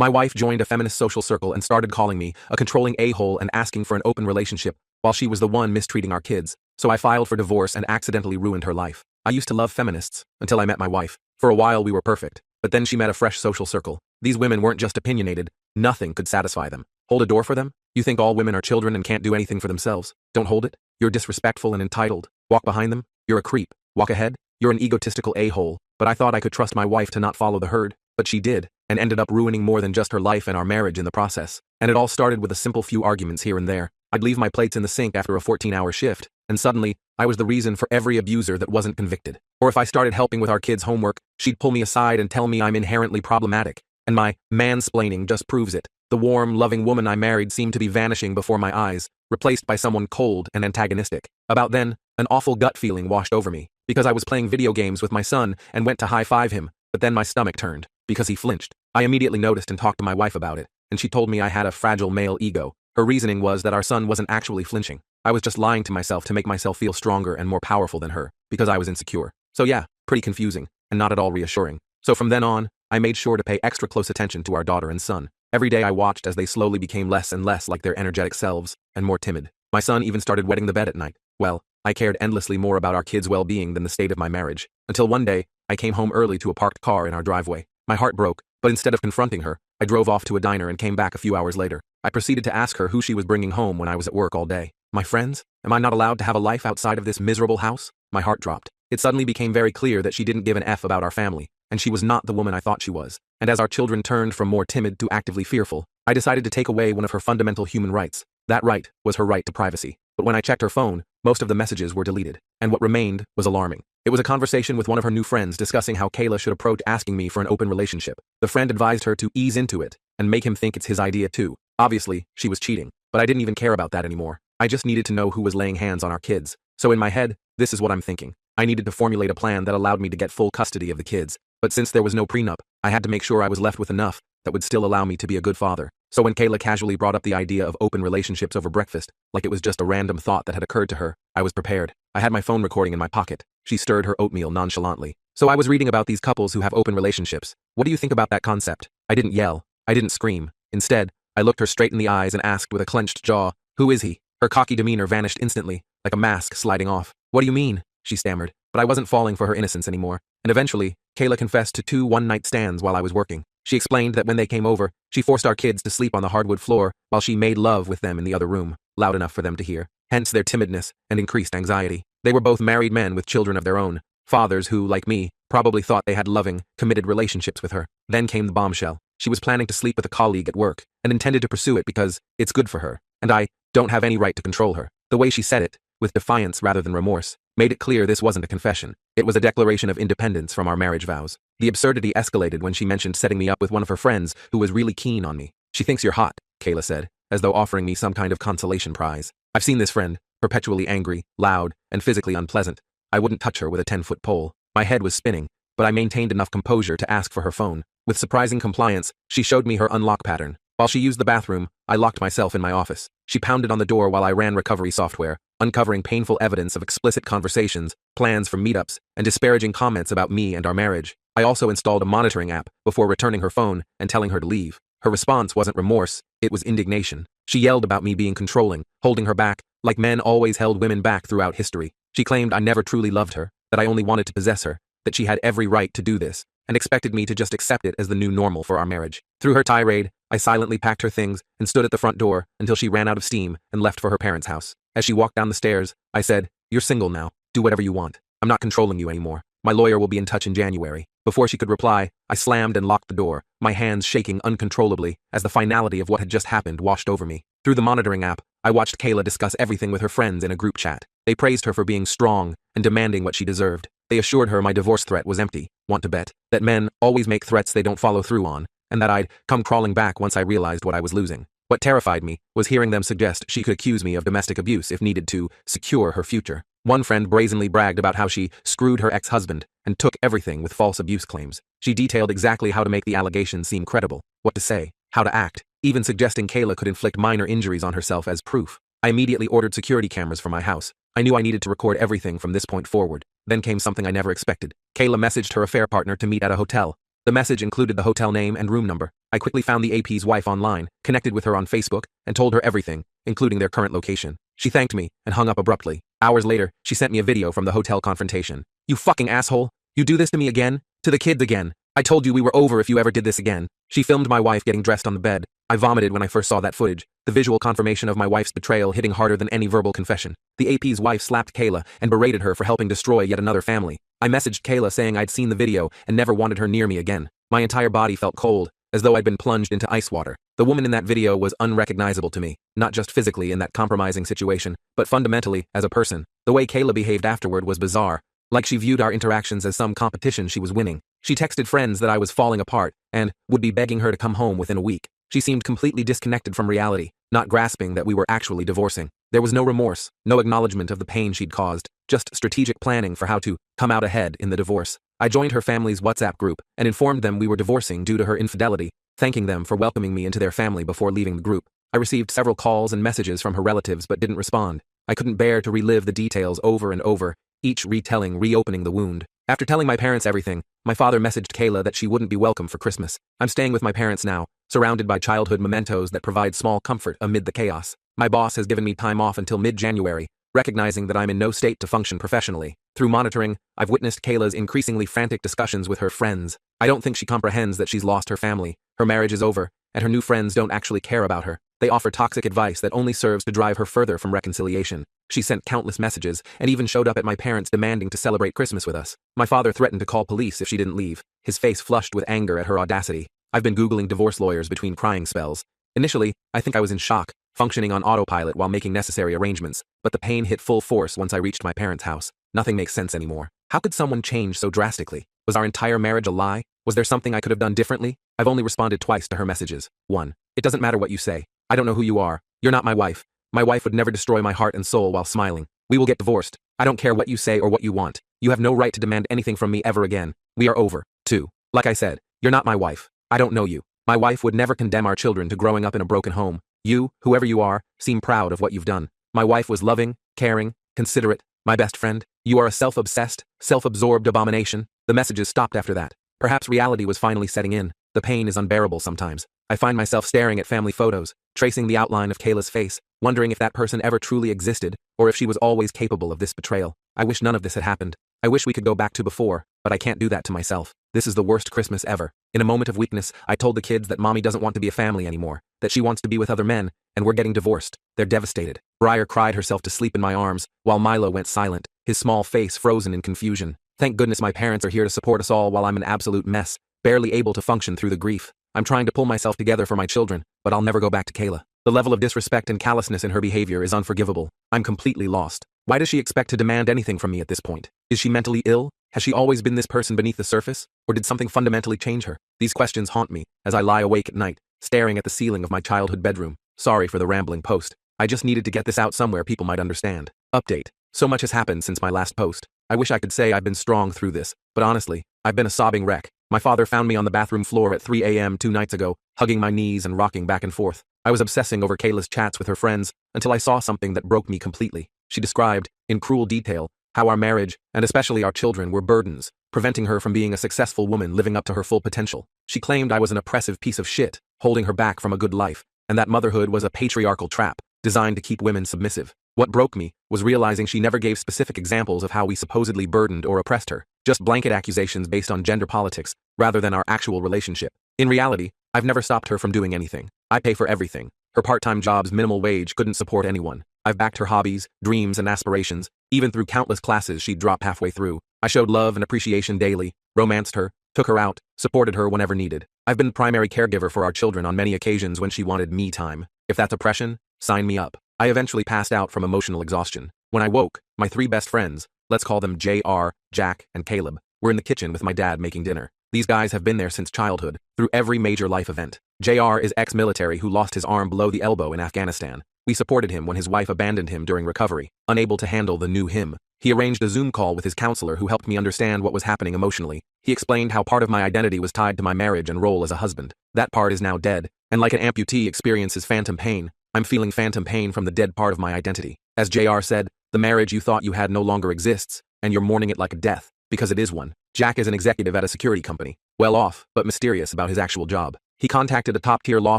My wife joined a feminist social circle and started calling me a controlling a-hole and asking for an open relationship, while she was the one mistreating our kids. So I filed for divorce and accidentally ruined her life. I used to love feminists, until I met my wife. For a while we were perfect, but then she met a fresh social circle. These women weren't just opinionated, nothing could satisfy them. Hold a door for them? You think all women are children and can't do anything for themselves? Don't hold it? You're disrespectful and entitled. Walk behind them? You're a creep. Walk ahead? You're an egotistical a-hole. But I thought I could trust my wife to not follow the herd, but she did, and ended up ruining more than just her life and our marriage in the process. And it all started with a simple few arguments here and there. I'd leave my plates in the sink after a 14-hour shift, and suddenly, I was the reason for every abuser that wasn't convicted. Or if I started helping with our kids' homework, she'd pull me aside and tell me I'm inherently problematic. And my mansplaining just proves it. The warm, loving woman I married seemed to be vanishing before my eyes, replaced by someone cold and antagonistic. About then, an awful gut feeling washed over me, because I was playing video games with my son and went to high-five him, but then my stomach turned, because he flinched. I immediately noticed and talked to my wife about it, and she told me I had a fragile male ego. Her reasoning was that our son wasn't actually flinching. I was just lying to myself to make myself feel stronger and more powerful than her, because I was insecure. So yeah, pretty confusing, and not at all reassuring. So from then on, I made sure to pay extra close attention to our daughter and son. Every day I watched as they slowly became less and less like their energetic selves, and more timid. My son even started wetting the bed at night. Well, I cared endlessly more about our kids' well-being than the state of my marriage, until one day, I came home early to a parked car in our driveway. My heart broke, but instead of confronting her, I drove off to a diner and came back a few hours later. I proceeded to ask her who she was bringing home when I was at work all day. My friends? Am I not allowed to have a life outside of this miserable house? My heart dropped. It suddenly became very clear that she didn't give an F about our family, and she was not the woman I thought she was. And as our children turned from more timid to actively fearful, I decided to take away one of her fundamental human rights. That right was her right to privacy. But when I checked her phone, most of the messages were deleted, and what remained was alarming. It was a conversation with one of her new friends discussing how Kayla should approach asking me for an open relationship. The friend advised her to ease into it and make him think it's his idea too. Obviously, she was cheating, but I didn't even care about that anymore. I just needed to know who was laying hands on our kids. So in my head, this is what I'm thinking. I needed to formulate a plan that allowed me to get full custody of the kids. But since there was no prenup, I had to make sure I was left with enough that would still allow me to be a good father. So when Kayla casually brought up the idea of open relationships over breakfast, like it was just a random thought that had occurred to her, I was prepared. I had my phone recording in my pocket. She stirred her oatmeal nonchalantly. So I was reading about these couples who have open relationships. What do you think about that concept? I didn't yell. I didn't scream. Instead, I looked her straight in the eyes and asked with a clenched jaw, "Who is he?" Her cocky demeanor vanished instantly, like a mask sliding off. "What do you mean?" she stammered. But I wasn't falling for her innocence anymore. And eventually, Kayla confessed to 2 one-night stands while I was working. She explained that when they came over, she forced our kids to sleep on the hardwood floor while she made love with them in the other room, loud enough for them to hear. Hence their timidness and increased anxiety. They were both married men with children of their own, fathers who, like me, probably thought they had loving, committed relationships with her. Then came the bombshell. She was planning to sleep with a colleague at work and intended to pursue it because it's good for her, and I don't have any right to control her. The way she said it, with defiance rather than remorse, made it clear this wasn't a confession. It was a declaration of independence from our marriage vows. The absurdity escalated when she mentioned setting me up with one of her friends who was really keen on me. "She thinks you're hot," Kayla said, as though offering me some kind of consolation prize. I've seen this friend, perpetually angry, loud, and physically unpleasant. I wouldn't touch her with a 10-foot pole. My head was spinning, but I maintained enough composure to ask for her phone. With surprising compliance, she showed me her unlock pattern. While she used the bathroom, I locked myself in my office. She pounded on the door while I ran recovery software, uncovering painful evidence of explicit conversations, plans for meetups, and disparaging comments about me and our marriage. I also installed a monitoring app before returning her phone and telling her to leave. Her response wasn't remorse, it was indignation. She yelled about me being controlling, holding her back, like men always held women back throughout history. She claimed I never truly loved her, that I only wanted to possess her, that she had every right to do this, and expected me to just accept it as the new normal for our marriage. Through her tirade, I silently packed her things and stood at the front door until she ran out of steam and left for her parents' house. As she walked down the stairs, I said, "You're single now. Do whatever you want. I'm not controlling you anymore. My lawyer will be in touch in January." Before she could reply, I slammed and locked the door, my hands shaking uncontrollably as the finality of what had just happened washed over me. Through the monitoring app, I watched Kayla discuss everything with her friends in a group chat. They praised her for being strong and demanding what she deserved. They assured her my divorce threat was empty. Want to bet that men always make threats they don't follow through on, and that I'd come crawling back once I realized what I was losing. What terrified me was hearing them suggest she could accuse me of domestic abuse if needed to secure her future. One friend brazenly bragged about how she screwed her ex-husband and took everything with false abuse claims. She detailed exactly how to make the allegations seem credible, what to say, how to act, even suggesting Kayla could inflict minor injuries on herself as proof. I immediately ordered security cameras for my house. I knew I needed to record everything from this point forward. Then came something I never expected. Kayla messaged her affair partner to meet at a hotel. The message included the hotel name and room number. I quickly found the AP's wife online, connected with her on Facebook, and told her everything, including their current location. She thanked me and hung up abruptly. Hours later, she sent me a video from the hotel confrontation. "You fucking asshole! You do this to me again? To the kids again? I told you we were over if you ever did this again." She filmed my wife getting dressed on the bed. I vomited when I first saw that footage, the visual confirmation of my wife's betrayal hitting harder than any verbal confession. The AP's wife slapped Kayla and berated her for helping destroy yet another family. I messaged Kayla saying I'd seen the video and never wanted her near me again. My entire body felt cold, as though I'd been plunged into ice water. The woman in that video was unrecognizable to me, not just physically in that compromising situation, but fundamentally as a person. The way Kayla behaved afterward was bizarre, like she viewed our interactions as some competition she was winning. She texted friends that I was falling apart and would be begging her to come home within a week. She seemed completely disconnected from reality, not grasping that we were actually divorcing. There was no remorse, no acknowledgement of the pain she'd caused, just strategic planning for how to come out ahead in the divorce. I joined her family's WhatsApp group and informed them we were divorcing due to her infidelity, thanking them for welcoming me into their family before leaving the group. I received several calls and messages from her relatives but didn't respond. I couldn't bear to relive the details over and over, each retelling reopening the wound. After telling my parents everything, my father messaged Kayla that she wouldn't be welcome for Christmas. I'm staying with my parents now, surrounded by childhood mementos that provide small comfort amid the chaos. My boss has given me time off until mid-January, recognizing that I'm in no state to function professionally. Through monitoring, I've witnessed Kayla's increasingly frantic discussions with her friends. I don't think she comprehends that she's lost her family, her marriage is over, and her new friends don't actually care about her. They offer toxic advice that only serves to drive her further from reconciliation. She sent countless messages and even showed up at my parents' demanding to celebrate Christmas with us. My father threatened to call police if she didn't leave, his face flushed with anger at her audacity. I've been Googling divorce lawyers between crying spells. Initially, I think I was in shock, functioning on autopilot while making necessary arrangements, but the pain hit full force once I reached my parents' house. Nothing makes sense anymore. How could someone change so drastically? Was our entire marriage a lie? Was there something I could have done differently? I've only responded twice to her messages. 1. It doesn't matter what you say. I don't know who you are. You're not my wife. My wife would never destroy my heart and soul while smiling. We will get divorced. I don't care what you say or what you want. You have no right to demand anything from me ever again. We are over. 2. Like I said, you're not my wife. I don't know you. My wife would never condemn our children to growing up in a broken home. You, whoever you are, seem proud of what you've done. My wife was loving, caring, considerate, my best friend. You are a self-obsessed, self-absorbed abomination. The messages stopped after that. Perhaps reality was finally setting in. The pain is unbearable sometimes. I find myself staring at family photos, tracing the outline of Kayla's face, wondering if that person ever truly existed, or if she was always capable of this betrayal. I wish none of this had happened. I wish we could go back to before, but I can't do that to myself. This is the worst Christmas ever. In a moment of weakness, I told the kids that mommy doesn't want to be a family anymore, that she wants to be with other men, and we're getting divorced. They're devastated. Briar cried herself to sleep in my arms, while Milo went silent, his small face frozen in confusion. Thank goodness my parents are here to support us all while I'm an absolute mess, barely able to function through the grief. I'm trying to pull myself together for my children, but I'll never go back to Kayla. The level of disrespect and callousness in her behavior is unforgivable. I'm completely lost. Why does she expect to demand anything from me at this point? Is she mentally ill? Has she always been this person beneath the surface? Or did something fundamentally change her? These questions haunt me as I lie awake at night, staring at the ceiling of my childhood bedroom. Sorry for the rambling post. I just needed to get this out somewhere people might understand. Update. So much has happened since my last post. I wish I could say I've been strong through this, but honestly, I've been a sobbing wreck. My father found me on the bathroom floor at 3 a.m. 2 nights ago, hugging my knees and rocking back and forth. I was obsessing over Kayla's chats with her friends until I saw something that broke me completely. She described, in cruel detail, how our marriage, and especially our children, were burdens, preventing her from being a successful woman living up to her full potential. She claimed I was an oppressive piece of shit, holding her back from a good life, and that motherhood was a patriarchal trap, designed to keep women submissive. What broke me was realizing she never gave specific examples of how we supposedly burdened or oppressed her, just blanket accusations based on gender politics, rather than our actual relationship. In reality, I've never stopped her from doing anything. I pay for everything. Her part-time job's minimal wage couldn't support anyone. I've backed her hobbies, dreams, and aspirations, even through countless classes she'd drop halfway through. I showed love and appreciation daily, romanced her, took her out, supported her whenever needed. I've been the primary caregiver for our children on many occasions when she wanted me time. If that's oppression, sign me up. I eventually passed out from emotional exhaustion. When I woke, my 3 best friends, let's call them JR, Jack, and Caleb, were in the kitchen with my dad making dinner. These guys have been there since childhood, through every major life event. JR is ex-military who lost his arm below the elbow in Afghanistan. We supported him when his wife abandoned him during recovery, unable to handle the new him. He arranged a Zoom call with his counselor who helped me understand what was happening emotionally. He explained how part of my identity was tied to my marriage and role as a husband. That part is now dead, and like an amputee experiences phantom pain, I'm feeling phantom pain from the dead part of my identity. As JR said, the marriage you thought you had no longer exists, and you're mourning it like a death, because it is one. Jack is an executive at a security company, well off, but mysterious about his actual job. He contacted a top-tier law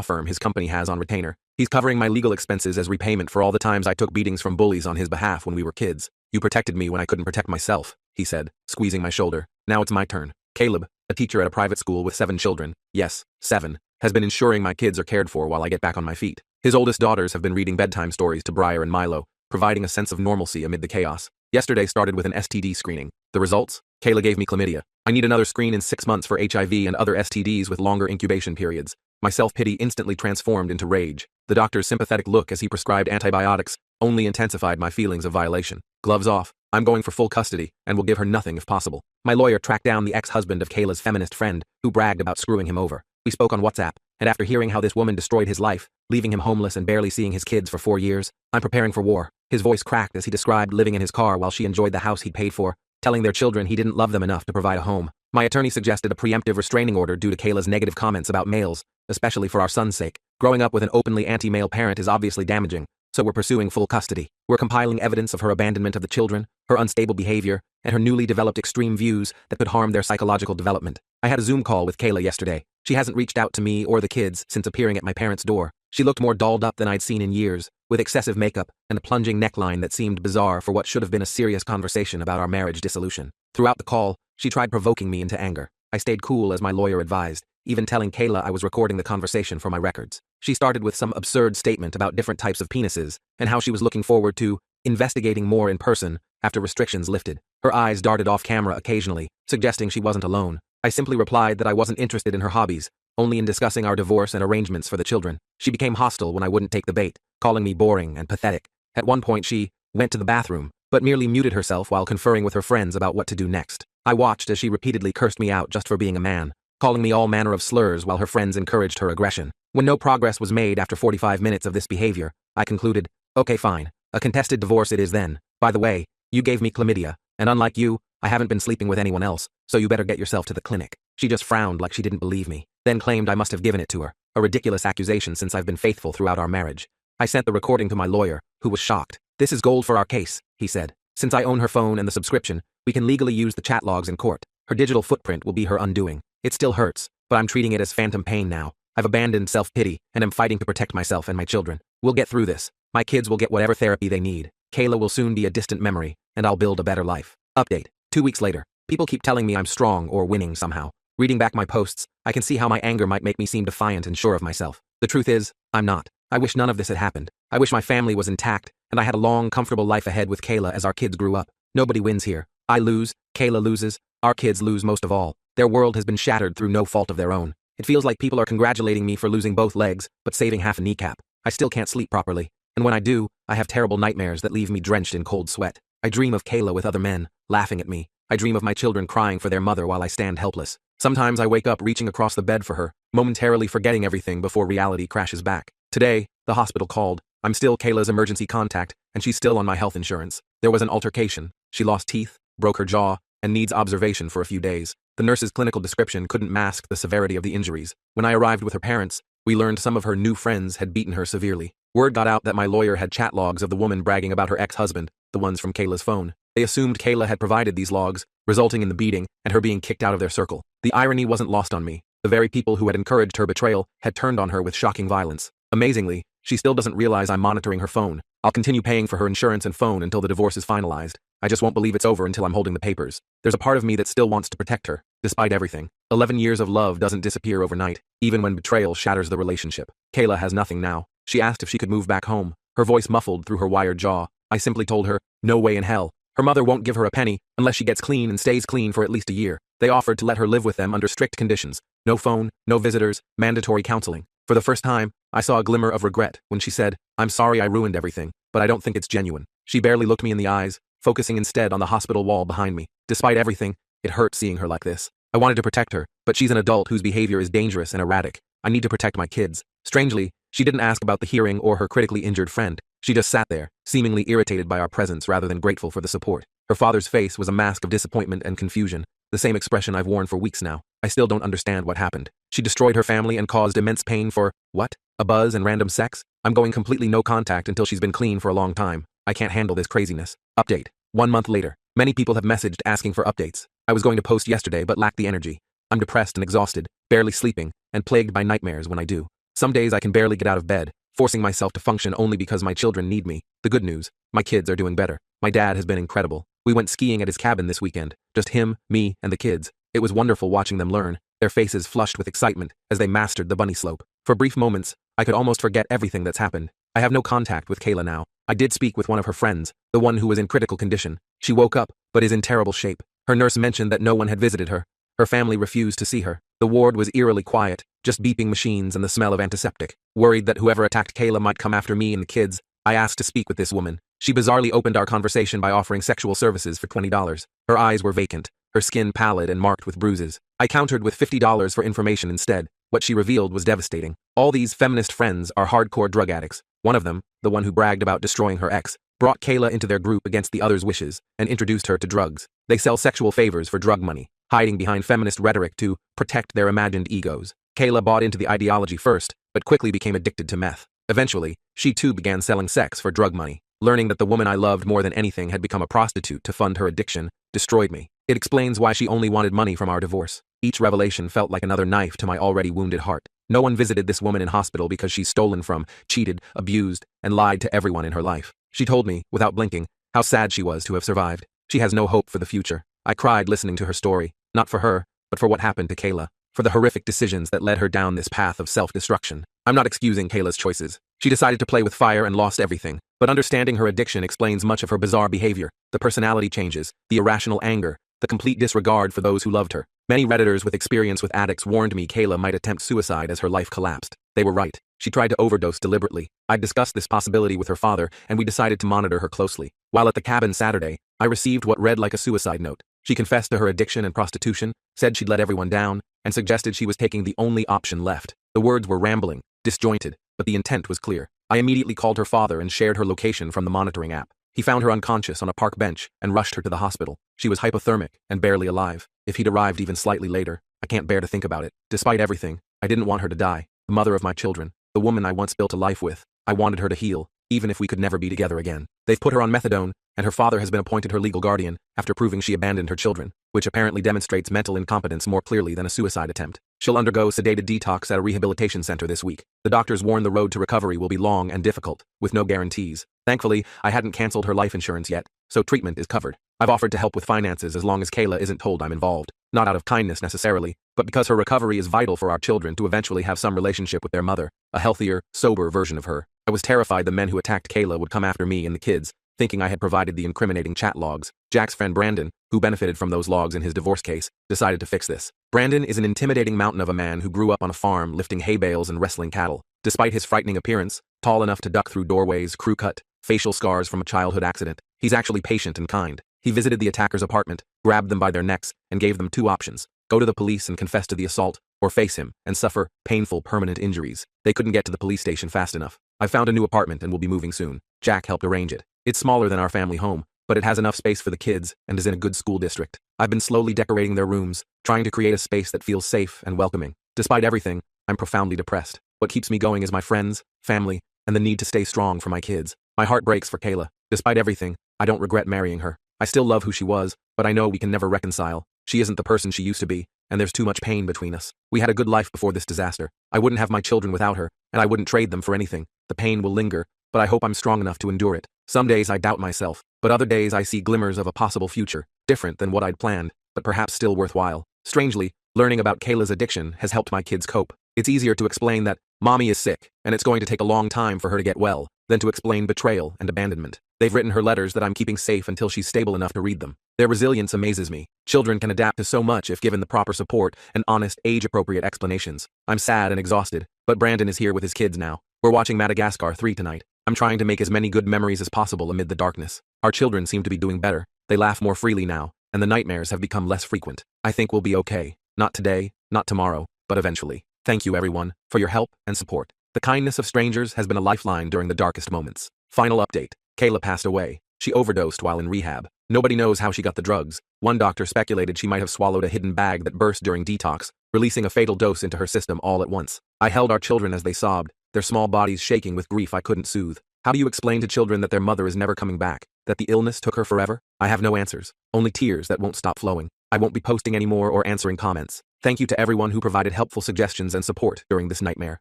firm his company has on retainer. He's covering my legal expenses as repayment for all the times I took beatings from bullies on his behalf when we were kids. You protected me when I couldn't protect myself, he said, squeezing my shoulder. Now it's my turn. Caleb, a teacher at a private school with 7 children, yes, 7, has been ensuring my kids are cared for while I get back on my feet. His oldest daughters have been reading bedtime stories to Briar and Milo, providing a sense of normalcy amid the chaos. Yesterday started with an STD screening. The results? Kayla gave me chlamydia. I need another screen in 6 months for HIV and other STDs with longer incubation periods. My self-pity instantly transformed into rage. The doctor's sympathetic look as he prescribed antibiotics only intensified my feelings of violation. Gloves off. I'm going for full custody, and will give her nothing if possible. My lawyer tracked down the ex-husband of Kayla's feminist friend, who bragged about screwing him over. We spoke on WhatsApp, and after hearing how this woman destroyed his life, leaving him homeless and barely seeing his kids for 4 years, I'm preparing for war. His voice cracked as he described living in his car while she enjoyed the house he'd paid for, telling their children he didn't love them enough to provide a home. My attorney suggested a preemptive restraining order due to Kayla's negative comments about males, especially for our son's sake. Growing up with an openly anti-male parent is obviously damaging, so we're pursuing full custody. We're compiling evidence of her abandonment of the children, her unstable behavior, and her newly developed extreme views that could harm their psychological development. I had a Zoom call with Kayla yesterday. She hasn't reached out to me or the kids since appearing at my parents' door. She looked more dolled up than I'd seen in years, with excessive makeup and a plunging neckline that seemed bizarre for what should have been a serious conversation about our marriage dissolution. Throughout the call, she tried provoking me into anger. I stayed cool as my lawyer advised, even telling Kayla I was recording the conversation for my records. She started with some absurd statement about different types of penises and how she was looking forward to investigating more in person after restrictions lifted. Her eyes darted off camera occasionally, suggesting she wasn't alone. I simply replied that I wasn't interested in her hobbies, only in discussing our divorce and arrangements for the children. She became hostile when I wouldn't take the bait, calling me boring and pathetic. At one point she went to the bathroom, but merely muted herself while conferring with her friends about what to do next. I watched as she repeatedly cursed me out just for being a man, calling me all manner of slurs while her friends encouraged her aggression. When no progress was made after 45 minutes of this behavior, I concluded, okay fine, a contested divorce it is then. By the way, you gave me chlamydia, and unlike you, I haven't been sleeping with anyone else, so you better get yourself to the clinic. She just frowned like she didn't believe me, then claimed I must have given it to her, a ridiculous accusation since I've been faithful throughout our marriage. I sent the recording to my lawyer, who was shocked. This is gold for our case, he said. Since I own her phone and the subscription, we can legally use the chat logs in court. Her digital footprint will be her undoing. It still hurts, but I'm treating it as phantom pain now. I've abandoned self-pity, and am fighting to protect myself and my children. We'll get through this. My kids will get whatever therapy they need. Kayla will soon be a distant memory, and I'll build a better life. Update. 2 weeks later. People keep telling me I'm strong or winning somehow. Reading back my posts, I can see how my anger might make me seem defiant and sure of myself. The truth is, I'm not. I wish none of this had happened. I wish my family was intact, and I had a long, comfortable life ahead with Kayla as our kids grew up. Nobody wins here. I lose, Kayla loses, our kids lose most of all. Their world has been shattered through no fault of their own. It feels like people are congratulating me for losing both legs, but saving half a kneecap. I still can't sleep properly, and when I do, I have terrible nightmares that leave me drenched in cold sweat. I dream of Kayla with other men, laughing at me. I dream of my children crying for their mother while I stand helpless. Sometimes I wake up reaching across the bed for her, momentarily forgetting everything before reality crashes back. Today, the hospital called. I'm still Kayla's emergency contact, and she's still on my health insurance. There was an altercation. She lost teeth, broke her jaw, and needs observation for a few days. The nurse's clinical description couldn't mask the severity of the injuries. When I arrived with her parents, we learned some of her new friends had beaten her severely. Word got out that my lawyer had chat logs of the woman bragging about her ex-husband, the ones from Kayla's phone. They assumed Kayla had provided these logs, resulting in the beating and her being kicked out of their circle. The irony wasn't lost on me. The very people who had encouraged her betrayal had turned on her with shocking violence. Amazingly, she still doesn't realize I'm monitoring her phone. I'll continue paying for her insurance and phone until the divorce is finalized. I just won't believe it's over until I'm holding the papers. There's a part of me that still wants to protect her, despite everything. 11 years of love doesn't disappear overnight, even when betrayal shatters the relationship. Kayla has nothing now. She asked if she could move back home, her voice muffled through her wired jaw. I simply told her, no way in hell. Her mother won't give her a penny unless she gets clean and stays clean for at least a year. They offered to let her live with them under strict conditions. No phone, no visitors, mandatory counseling. For the first time, I saw a glimmer of regret when she said, I'm sorry I ruined everything, but I don't think it's genuine. She barely looked me in the eyes, focusing instead on the hospital wall behind me. Despite everything, it hurt seeing her like this. I wanted to protect her, but she's an adult whose behavior is dangerous and erratic. I need to protect my kids. Strangely, she didn't ask about the hearing or her critically injured friend. She just sat there, seemingly irritated by our presence rather than grateful for the support. Her father's face was a mask of disappointment and confusion, the same expression I've worn for weeks now. I still don't understand what happened. She destroyed her family and caused immense pain for, what? A buzz and random sex? I'm going completely no contact until she's been clean for a long time. I can't handle this craziness. Update. 1 month later. Many people have messaged asking for updates. I was going to post yesterday but lacked the energy. I'm depressed and exhausted, barely sleeping, and plagued by nightmares when I do. Some days I can barely get out of bed, forcing myself to function only because my children need me. The good news, my kids are doing better. My dad has been incredible. We went skiing at his cabin this weekend, just him, me, and the kids. It was wonderful watching them learn, their faces flushed with excitement as they mastered the bunny slope. For brief moments, I could almost forget everything that's happened. I have no contact with Kayla now. I did speak with one of her friends, the one who was in critical condition. She woke up, but is in terrible shape. Her nurse mentioned that no one had visited her. Her family refused to see her. The ward was eerily quiet, just beeping machines and the smell of antiseptic. Worried that whoever attacked Kayla might come after me and the kids, I asked to speak with this woman. She bizarrely opened our conversation by offering sexual services for $20. Her eyes were vacant, her skin pallid and marked with bruises. I countered with $50 for information instead. What she revealed was devastating. All these feminist friends are hardcore drug addicts. One of them, the one who bragged about destroying her ex, brought Kayla into their group against the others' wishes and introduced her to drugs. They sell sexual favors for drug money, hiding behind feminist rhetoric to protect their imagined egos. Kayla bought into the ideology first, but quickly became addicted to meth. Eventually, she too began selling sex for drug money. Learning that the woman I loved more than anything had become a prostitute to fund her addiction destroyed me. It explains why she only wanted money from our divorce. Each revelation felt like another knife to my already wounded heart. No one visited this woman in hospital because she's stolen from, cheated, abused, and lied to everyone in her life. She told me, without blinking, how sad she was to have survived. She has no hope for the future. I cried listening to her story, not for her, but for what happened to Kayla, for the horrific decisions that led her down this path of self-destruction. I'm not excusing Kayla's choices. She decided to play with fire and lost everything, but understanding her addiction explains much of her bizarre behavior, the personality changes, the irrational anger, the complete disregard for those who loved her. Many Redditors with experience with addicts warned me Kayla might attempt suicide as her life collapsed. They were right. She tried to overdose deliberately. I discussed this possibility with her father, and we decided to monitor her closely. While at the cabin Saturday, I received what read like a suicide note. She confessed to her addiction and prostitution, said she'd let everyone down, and suggested she was taking the only option left. The words were rambling, disjointed, but the intent was clear. I immediately called her father and shared her location from the monitoring app. He found her unconscious on a park bench and rushed her to the hospital. She was hypothermic and barely alive. If he'd arrived even slightly later, I can't bear to think about it. Despite everything, I didn't want her to die. The mother of my children, the woman I once built a life with, I wanted her to heal, even if we could never be together again. They've put her on methadone, and her father has been appointed her legal guardian after proving she abandoned her children, which apparently demonstrates mental incompetence more clearly than a suicide attempt. She'll undergo sedated detox at a rehabilitation center this week. The doctors warn the road to recovery will be long and difficult, with no guarantees. Thankfully, I hadn't canceled her life insurance yet, so treatment is covered. I've offered to help with finances as long as Kayla isn't told I'm involved. Not out of kindness necessarily, but because her recovery is vital for our children to eventually have some relationship with their mother, a healthier, sober version of her. I was terrified the men who attacked Kayla would come after me and the kids, thinking I had provided the incriminating chat logs. Jack's friend Brandon, who benefited from those logs in his divorce case, decided to fix this. Brandon is an intimidating mountain of a man who grew up on a farm lifting hay bales and wrestling cattle. Despite his frightening appearance, tall enough to duck through doorways, crew cut, facial scars from a childhood accident, he's actually patient and kind. He visited the attacker's apartment, grabbed them by their necks, and gave them two options: go to the police and confess to the assault, or face him and suffer painful permanent injuries. They couldn't get to the police station fast enough. I found a new apartment and will be moving soon. Jack helped arrange it. It's smaller than our family home, but it has enough space for the kids and is in a good school district. I've been slowly decorating their rooms, trying to create a space that feels safe and welcoming. Despite everything, I'm profoundly depressed. What keeps me going is my friends, family, and the need to stay strong for my kids. My heart breaks for Kayla. Despite everything, I don't regret marrying her. I still love who she was, but I know we can never reconcile. She isn't the person she used to be, and there's too much pain between us. We had a good life before this disaster. I wouldn't have my children without her, and I wouldn't trade them for anything. The pain will linger, but I hope I'm strong enough to endure it. Some days I doubt myself, but other days I see glimmers of a possible future, different than what I'd planned, but perhaps still worthwhile. Strangely, learning about Kayla's addiction has helped my kids cope. It's easier to explain that mommy is sick, and it's going to take a long time for her to get well, than to explain betrayal and abandonment. They've written her letters that I'm keeping safe until she's stable enough to read them. Their resilience amazes me. Children can adapt to so much if given the proper support and honest, age-appropriate explanations. I'm sad and exhausted, but Brandon is here with his kids now. We're watching Madagascar 3 tonight. I'm trying to make as many good memories as possible amid the darkness. Our children seem to be doing better. They laugh more freely now, and the nightmares have become less frequent. I think we'll be okay. Not today, not tomorrow, but eventually. Thank you, everyone, for your help and support. The kindness of strangers has been a lifeline during the darkest moments. Final update. Kayla passed away. She overdosed while in rehab. Nobody knows how she got the drugs. One doctor speculated she might have swallowed a hidden bag that burst during detox, releasing a fatal dose into her system all at once. I held our children as they sobbed, their small bodies shaking with grief I couldn't soothe. How do you explain to children that their mother is never coming back, that the illness took her forever? I have no answers, only tears that won't stop flowing. I won't be posting anymore or answering comments. Thank you to everyone who provided helpful suggestions and support during this nightmare.